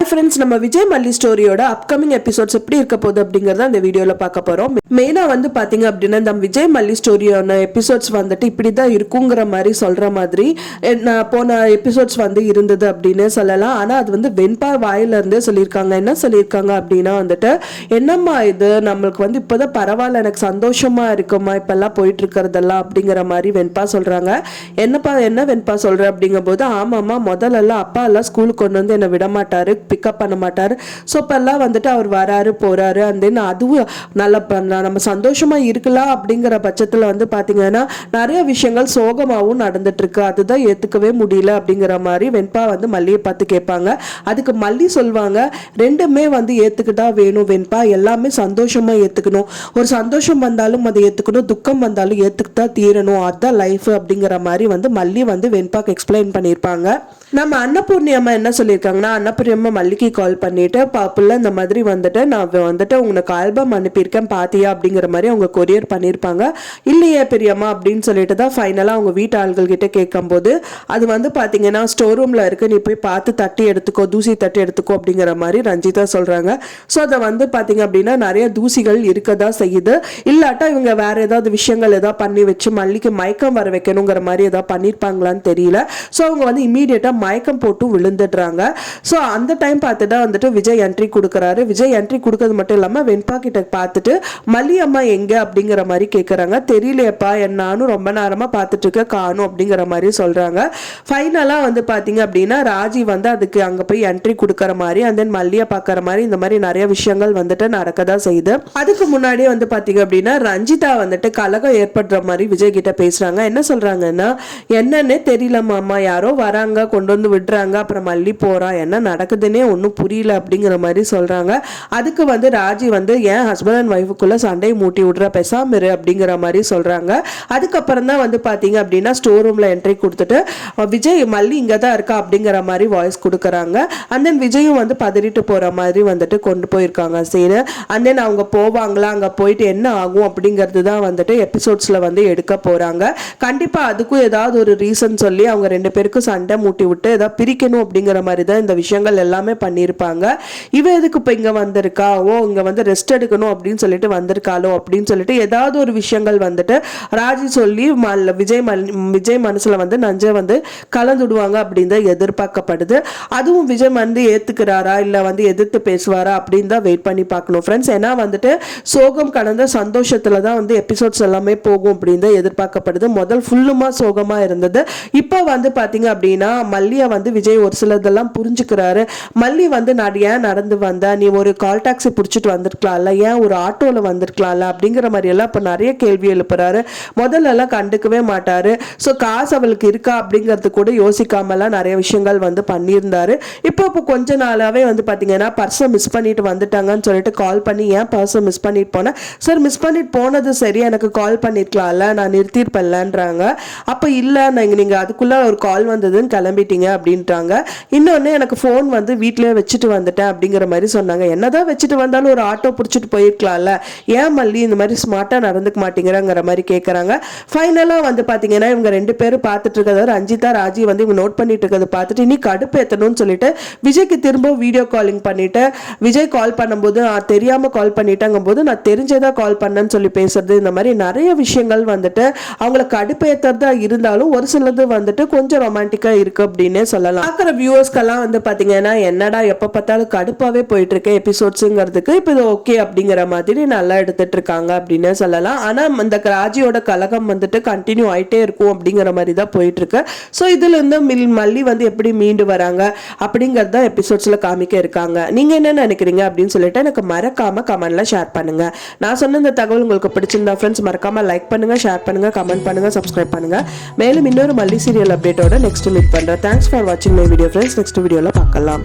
Friends, நம்ம விஜய் மல்லி ஸ்டோரியோட upcoming episodes எப்படி இருக்க போகுது அப்படிங்கறத அந்த வீடியோல பார்க்க போறோம். மெயினா வந்து பாத்தீங்க அப்படின்னா இந்த விஜய் மல்லி ஸ்டோரியோட எபிசோட்ஸ் வந்துட்டு இப்படிதான் இருக்குங்கிற மாதிரி சொல்ற மாதிரி போன எபிசோட்ஸ் வந்து இருந்தது அப்படின்னு சொல்லலாம். ஆனா அது வந்து வெண்பா வாயில இருந்தே சொல்லியிருக்காங்க. என்ன சொல்லியிருக்காங்க அப்படின்னா வந்துட்டு, என்னம்மா இது நம்மளுக்கு வந்து இப்பதான் பரவாயில்ல, எனக்கு சந்தோஷமா இருக்குமா இப்பெல்லாம் போயிட்டு இருக்கிறதெல்லாம் அப்படிங்கிற மாதிரி வெண்பா சொல்றாங்க. என்ன வெண்பா சொல்ற அப்படிங்கும் போது, ஆமாம்மா முதல்ல அப்பா எல்லாம் ஸ்கூலுக்கு கொண்டு வந்து என்னை விட மாட்டாரு, பிக்கப் பண்ண மாட்டாரு. ஸோ இப்பெல்லாம் வந்துட்டு அவர் வராரு போறாரு. அண்ட் தென் அதுவும் நல்லா நம்ம சந்தோஷமா இருக்கலாம் அப்படிங்கிற பட்சத்தில் வந்து பார்த்தீங்கன்னா நிறைய விஷயங்கள் சோகமாகவும் நடந்துட்டு இருக்கு. அதுதான் ஏற்றுக்கவே முடியல அப்படிங்கிற மாதிரி வெண்பா வந்து மல்லியை பார்த்து கேட்பாங்க. அதுக்கு மல்லி சொல்வாங்க, ரெண்டுமே வந்து ஏற்றுக்கிட்டா வேணும் வெண்பா, எல்லாமே சந்தோஷமா ஏற்றுக்கணும். ஒரு சந்தோஷம் வந்தாலும் அதை ஏற்றுக்கணும், துக்கம் வந்தாலும் ஏற்றுக்கிட்டா தீரணும், அதுதான் லைஃப் அப்படிங்கிற மாதிரி வந்து மல்லி வந்து வெண்பாக்கு எக்ஸ்பிளைன் பண்ணியிருப்பாங்க. நம்ம அன்னபூர்ணி அம்மா என்ன சொல்லியிருக்காங்கன்னா, அன்னபூர்ணி அம்மா மல்லிக்கு கால் பண்ணிட்டு, பாப்புல இந்த மாதிரி வந்துட்டு நான் வந்துட்டு உங்களுக்கு ஆல்பம் அனுப்பியிருக்கேன் பாத்தியா அப்படிங்கிற மாதிரி அவங்க கொரியர் பண்ணியிருப்பாங்க. இல்லையே பெரியம்மா அப்படின்னு சொல்லிட்டு தான் ஃபைனலாக அவங்க வீட்டு ஆள்கள் கிட்ட கேட்கும்போது, அது வந்து பார்த்தீங்கன்னா ஸ்டோர் ரூமில் இருக்கு, நீ போய் பார்த்து தட்டி எடுத்துக்கோ, தூசி தட்டி எடுத்துக்கோ அப்படிங்கிற மாதிரி ரஞ்சிதா சொல்கிறாங்க. ஸோ அதை வந்து பார்த்தீங்க அப்படின்னா நிறைய தூசிகள் இருக்கதா செய்யுது. இல்லாட்டா இவங்க வேற ஏதாவது விஷயங்கள் ஏதாவது பண்ணி வச்சு மல்லிக்கு மயக்கம் வர வைக்கணுங்கிற மாதிரி ஏதாவது பண்ணியிருப்பாங்களான்னு தெரியல. ஸோ அவங்க வந்து இமீடியட்டாக மயக்கம் போட்டு விழுந்துடுறாங்க. ஸோ அந்த டைம் பார்த்துட்டு வந்துட்டு விஜய் என்ட்ரி கொடுக்குறாரு. விஜய் என்ட்ரி கொடுக்கறது மட்டும் இல்லாமல் வெண்பா கிட்ட பார்த்துட்டு மல்லி அம்மா எங்க அப்படிங்கிற மாதிரி கேட்குறாங்க. தெரியலையப்பா, நானும் ரொம்ப நேரமாக பார்த்துட்டு இருக்க, காணும் அப்படிங்கிற மாதிரி சொல்றாங்க. ஃபைனலாக வந்து பார்த்தீங்க அப்படின்னா ராஜி வந்து அதுக்கு அங்கே போய் என்ட்ரி கொடுக்குற மாதிரி அண்ட் தென் மல்லியை பார்க்குற மாதிரி இந்த மாதிரி நிறைய விஷயங்கள் வந்துட்டு நடக்கதான் செய்யுது. அதுக்கு முன்னாடியே வந்து பார்த்தீங்க அப்படின்னா ரஞ்சிதா வந்துட்டு கலகம் ஏற்படுற மாதிரி விஜய் கிட்ட பேசுறாங்க. என்ன சொல்றாங்கன்னா, என்னன்னே தெரியல மாமா, யாரோ வராங்க, கொண்டு வந்து விடுறாங்க, அப்புறம் மல்லி போறா, என்ன நடக்குதுன்னே ஒன்றும் புரியல அப்படிங்கிற மாதிரி சொல்றாங்க. அதுக்கு வந்து ராஜி வந்து என் ஹஸ்பண்ட் அண்ட் ஒய்ஃபுக்குள்ள சண்டை மூட்டி விடுற, பெசாம இரு அப்படிங்கிற மாதிரி சொல்றாங்க. அதுக்கப்புறம் தான் வந்து பாத்தீங்க அப்படின்னா ஸ்டோர் ரூம்ல என்ட்ரி கொடுத்துட்டு விஜய் மல்லி இங்க தான் இருக்கா அப்படிங்கிற மாதிரி வாய்ஸ் கொடுக்குறாங்க. அண்ட் தென் விஜயும் வந்து பதறிட்டு போற மாதிரி வந்துட்டு கொண்டு போயிருக்காங்க சீனு. அண்ட் தென் அவங்க போவாங்களா, அங்க போயிட்டு என்ன ஆகும் அப்படிங்கிறது தான் வந்துட்டு எபிசோட்ஸ்ல வந்து எடுக்க போறாங்க. கண்டிப்பா அதுக்கும் ஏதாவது ஒரு ரீசன் சொல்லி அவங்க ரெண்டு பேருக்கும் சண்டை மூட்டி விட்டு ஏதாவது பிரிக்கணும் அப்படிங்கிற மாதிரி தான் இந்த விஷயங்கள் எல்லாமே பண்ணியிருப்பாங்க. இவ எதுக்கு இப்போ இங்கே வந்திருக்கா, ஓ இங்கே வந்து ரெஸ்ட் எடுக்கணும் அப்படின்னு சொல்லிட்டு வந்திருக்காளோ அப்படின்னு சொல்லிட்டு ஏதாவது ஒரு விஷயங்கள் வந்துட்டு ராஜி சொல்லி விஜய் மனசுல வந்து நஞ்சை வந்து கலந்துடுவாங்க அப்படின்னு தான் எதிர்பார்க்கப்படுது. அதுவும் விஜய் வந்து ஏத்துக்கிறாரா இல்லை வந்து எதிர்த்து பேசுவாரா அப்படின்னு தான் வெயிட் பண்ணி பார்க்கணும் ஃப்ரெண்ட்ஸ். ஏன்னா வந்துட்டு சோகம் கடந்த சந்தோஷத்துல தான் வந்து எபிசோட்ஸ் எல்லாமே போகும் அப்படின்னு தான் எதிர்பார்க்கப்படுது. முதல் ஃபுல்லுமா சோகமா இருந்தது. இப்போ வந்து பாத்தீங்க அப்படின்னா மல்லியை வந்து விஜய் ஒரு சிலதெல்லாம் புரிஞ்சுக்கிறாரு. மல்லி வந்து நான் ஏன் நடந்து வந்த, நீ ஒரு கால் டாக்ஸி பிடிச்சிட்டு வந்திருக்கலாம்ல, ஏன் ஒரு ஆட்டோல வந்திருக்கலாம்ல அப்படிங்கிற மாதிரி எல்லாம் இப்போ நிறைய கேள்வி எழுப்புறாரு. முதல்ல எல்லாம் கண்டுக்கவே மாட்டாரு. ஸோ காசு அவளுக்கு இருக்கா அப்படிங்கிறது கூட யோசிக்காமலாம் நிறைய விஷயங்கள் வந்து பண்ணியிருந்தாரு. இப்போ கொஞ்ச நாளாவே வந்து பார்த்தீங்கன்னா பர்ஸை மிஸ் பண்ணிட்டு வந்துட்டாங்கன்னு சொல்லிட்டு கால் பண்ணி, ஏன் பர்ஸை மிஸ் பண்ணிட்டு போனேன் சார், மிஸ் பண்ணிட்டு போனது சரி, எனக்கு கால் பண்ணிருக்கலாம்ல, நான் நிறுத்திருப்பேன்லன்றாங்க. அப்போ இல்லை நீங்கள் அதுக்குள்ள ஒரு கால் வந்ததுன்னு கிளம்பிட்டீங்க அப்படின்ட்டாங்க. இன்னொன்று, எனக்கு ஃபோன் வந்து வீட்டிலே வச்சுட்டு வந்துட்டேன் அப்படிங்கிற மாதிரி சொன்னாங்க. என்னதான் வச்சுட்டு வந்தாலும் ஒரு ஆட்டோ பிடிச்சிட்டு போயிருக்கலாம்ல, ஏன் மல்லி இந்த மாதிரி ஸ்மார்ட்டாக நடந்துக்க மாட்டேங்கிறங்கிற மாதிரி கேட்குறாங்க. ஃபைனலாக வந்து பார்த்தீங்கன்னா இவங்க ரெண்டு பேரும் பார்த்துட்டு இருக்கிறத ரஞ்சிதா ராஜி வந்து இவங்க நோட் பண்ணிட்டு இருக்கிறத பார்த்துட்டு இனி கடுப்பு ஏற்றணும்னு சொல்லிட்டு விஜய்க்கு திரும்ப வீடியோ காலிங் பண்ணிட்டு, விஜய் கால் பண்ணும்போது தெரியாமல் கால் பண்ணிட்டாங்கும் போது நான் தெரிஞ்சதா கால் பண்ணேன்னு சொல்லி பேசுறது, இந்த மாதிரி நிறைய விஷயங்கள் வந்துட்டு அவங்கள கடுப்பு ஏற்றுறதா இருந்தாலும் ஒரு சிலது வந்துட்டு கொஞ்சம் ரொமான்டிக்காக இருக்கு அப்படின்னே சொல்லலாம். பார்க்குற வியூவர்ஸ்க்கெல்லாம் வந்து பார்த்தீங்கன்னா என்னடா எப்போ பார்த்தாலும் கடுப்பாகவே போயிட்டு இருக்கேன் எபிசோட்ஸுங்கிறதுக்கு இப்போ இது ஓகே அப்படிங்கிற மாதிரி நல்லா எடுத்துட்டு இருக்காங்க அப்படின்னு சொல்லலாம். ஆனால் இந்த ராஜியோட கலகம் வந்துட்டு கண்டினியூ ஆகிட்டே இருக்கும் அப்படிங்கிற மாதிரி தான் போயிட்டு இருக்கு. ஸோ இதுல இருந்து மல்லி வந்து எப்படி மீண்டு வராங்க அப்படிங்கறத எபிசோட்ஸ்ல காமிக்க இருக்காங்க. நீங்க என்ன நினைக்கிறீங்க அப்படின்னு சொல்லிட்டு எனக்கு மறக்காம கமெண்ட்ல ஷேர் பண்ணுங்க. நான் சொன்ன இந்த தகவல் உங்களுக்கு பிடிச்சிருந்தா ஃப்ரெண்ட்ஸ் மறக்காம லைக் பண்ணுங்க, ஷேர் பண்ணுங்க, கமெண்ட் பண்ணுங்க, சப்ஸ்கிரைப் பண்ணுங்க. மேலும் இன்னொரு மல்லி சீரியல் அப்டேட்டோட நெக்ஸ்ட் மீட் பண்றேன். தேங்க்ஸ் ஃபார் வாட்சிங் மை வீடியோ ஃப்ரெண்ட்ஸ். நெக்ஸ்ட் வீடியோல பார்க்கலாம்.